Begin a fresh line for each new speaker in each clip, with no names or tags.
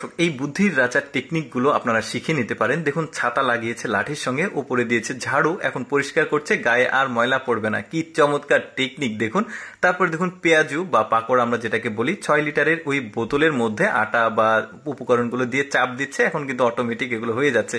এই বুদ্ধির রাজার টেকনিকগুলো আপনারা শিখে নিতে পারেন। দেখুন, ছাতা লাগিয়েছে লাঠির সঙ্গে, উপরে দিয়েছে ঝাড়ু, এখন পরিষ্কার করছে, গায়ে আর ময়লা পড়বে না। কি চমৎকার টেকনিক দেখুন। তারপর দেখুন পেঁয়াজু বা পাকড় আমরা যেটাকে বলি, 6 লিটারের ওই বোতলের মধ্যে আটা বা উপকরণগুলো দিয়ে চাপ দিচ্ছে, এখন কিন্তু অটোমেটিক এগুলো হয়ে যাচ্ছে।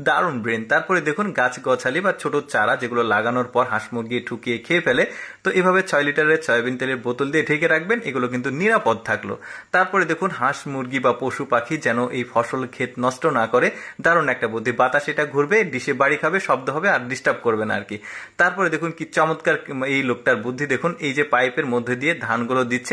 দারুণ ব্রেন। তারপরে দেখুন গাছ গছালি বা ছোট চারা যেগুলো লাগানোর পর হাঁস মুরগি ঠুকিয়ে খেয়ে ফেলে, তো এভাবে 6 লিটারের সয়াবিন তেলের বোতল দিয়ে ঢেকে রাখবেন, এগুলো কিন্তু নিরাপদ থাকলো। তারপরে দেখুন হাঁস মুরগি বা পশু পাখি যেন এই ফসল ক্ষেত নষ্ট না করে, দারুণ একটা বুদ্ধি। বাতাস এটা ঘুরবে, ডিশে বাড়ি খাবে, শব্দ হবে, আর ডিস্টার্ব করবে না আর কি। তারপরে দেখুন কি চমৎকার এই লোকটার বুদ্ধি। দেখুন এই যে পাইপের মধ্যে দিয়ে ধানগুলো দিচ্ছে,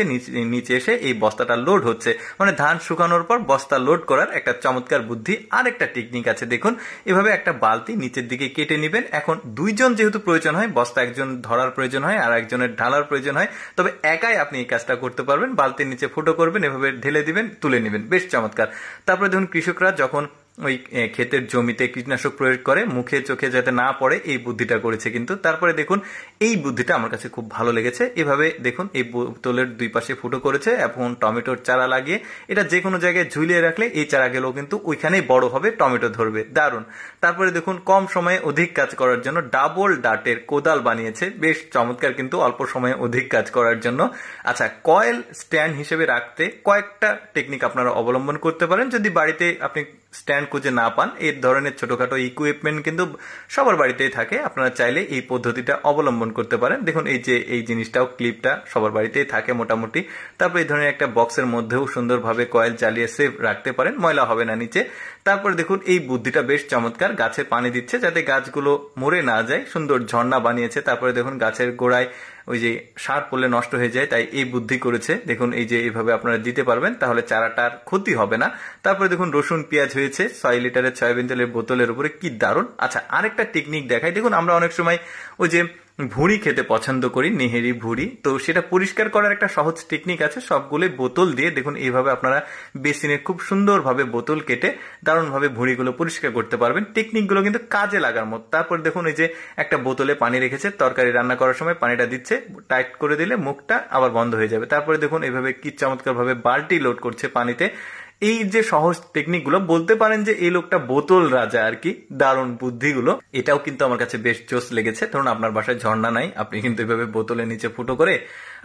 নিচে এসে এই বস্তাটা লোড হচ্ছে, মানে ধান শুকানোর পর বস্তা লোড করার একটা চমৎকার বুদ্ধি। আর একটা টেকনিক আছে দেখুন, এভাবে একটা বালতি নিচের দিকে কেটে নেবেন। এখন দুইজন যেহেতু প্রয়োজন হয়, বস্তা একজন ধরার প্রয়োজন হয় আর একজনের ঢালার প্রয়োজন হয়, তবে একাই আপনি এই কাজটা করতে পারবেন। বালতির নিচে ফুটো করবেন, এভাবে ঢেলে দিবেন, তুলে নেবেন, বেশ চমৎকার। তারপরে দেখুন কৃষকরা যখন ওই ক্ষেতের জমিতে কীটনাশক প্রয়োগ করে, মুখে চোখে যাতে না পড়ে, এই বুদ্ধিটা করেছে কিন্তু। তারপরে দেখুন এই বুদ্ধিটা আমার কাছে খুব ভালো লেগেছে। এভাবে দেখুন এই বোতলের দুই পাশে ফুটো করেছে, এখন টমেটোর চারা লাগিয়ে এটা যে কোনো জায়গায় ঝুলিয়ে রাখলে এই চারাগুলো কিন্তু ওইখানেই বড় হবে, টমেটো ধরবে, দারুণ। তারপরে দেখুন কম সময়ে অধিক কাজ করার জন্য ডাবল ডাটের কোদাল বানিয়েছে, বেশ চমৎকার কিন্তু অল্প সময়ে অধিক কাজ করার জন্য। আচ্ছা, কয়েল স্ট্যান্ড হিসেবে রাখতে কয়েকটা টেকনিক আপনারা অবলম্বন করতে পারেন। যদি বাড়িতে আপনি স্ট্যান্ড খুঁজে না পান, এই ধরনের ছোটখাটো ইকুইপমেন্ট কিন্তু সবার বাড়িতেই থাকে, আপনারা চাইলে এই পদ্ধতিটা অবলম্বন করতে পারেন। দেখুন এই যে এই জিনিসটাও, ক্লিপটা সবার বাড়িতেই থাকে মোটামুটি। তারপর এই ধরনের একটা বক্সের মধ্যেও সুন্দরভাবে কয়েল চালিয়ে সেভ রাখতে পারেন, ময়লা হবে না নিচে। তারপরে দেখুন এই বুদ্ধিটা বেশ চমৎকার, গাছে পানি দিচ্ছে যাতে গাছগুলো মরে না যায়, সুন্দর ঝর্ণা বানিয়েছে। তারপরে দেখুন গাছের গোড়ায় ওই যে সার পড়লে নষ্ট হয়ে যায়, তাই এই বুদ্ধি করেছে। দেখুন এই যে এইভাবে আপনারা দিতে পারবেন, তাহলে চারাটার ক্ষতি হবে না। তারপরে দেখুন রসুন পেঁয়াজ হয়েছে 6 লিটারের সয়াবিন তেলের বোতলের উপরে, কি দারুণ। আচ্ছা, আরেকটা টেকনিক দেখাই। দেখুন আমরা অনেক সময় ওই যে ভুঁড়ি খেতে পছন্দ করি, নেহেরি ভুঁড়ি, তো সেটা পরিষ্কার করার একটা সহজ টেকনিক আছে। সবগুলো বোতল দিয়ে দেখুন এইভাবে আপনারা বেসিনে খুব সুন্দরভাবে বোতল কেটে দারুণভাবে ভুঁড়িগুলো পরিষ্কার করতে পারবেন। টেকনিকগুলো কিন্তু কাজে লাগার মতো। তারপর দেখুন এই যে একটা বোতলে পানি রেখেছে, তরকারি রান্না করার সময় পানিটা দিচ্ছে, টাইট করে দিলে মুখটা আবার বন্ধ হয়ে যাবে। তারপরে দেখুন এইভাবে কি চমৎকার ভাবে বালতি লোড করছে পানিতে। এই যে সহজ টেকনিকগুলো, বলতে পারেন যে এই লোকটা বোতল রাজা আর কি। দারুণ বুদ্ধিগুলো, এটাও কিন্তু আমার কাছে বেশ জোস লেগেছে। ধরুন আপনার বাসায় ঝর্ণা নাই, আপনি কিন্তু এভাবে বোতলের নিচে ফুটো করে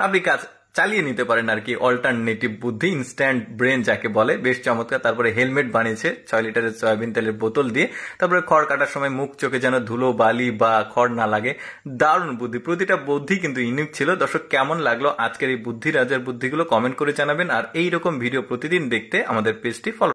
আপনি কাজ চালিয়ে নিতে পারেন আর কি। অল্টারনেটিভ বুদ্ধি, ইনস্ট্যান্ট ব্রেন যাকে বলে, বেশ চমৎকার। তারপরে হেলমেট বানিয়েছে 6 লিটারের সয়াবিন তেলের বোতল দিয়ে। তারপরে খড় কাটার সময় মুখ চোখে যেন ধুলো বালি বা খড় না লাগে, দারুণ বুদ্ধি। প্রতিটা বুদ্ধি কিন্তু ইউনিক ছিল। দর্শক, কেমন লাগলো আজকের এই বুদ্ধি রাজার বুদ্ধিগুলো কমেন্ট করে জানাবেন। আর এইরকম ভিডিও প্রতিদিন দেখতে আমাদের পেজটি ফলো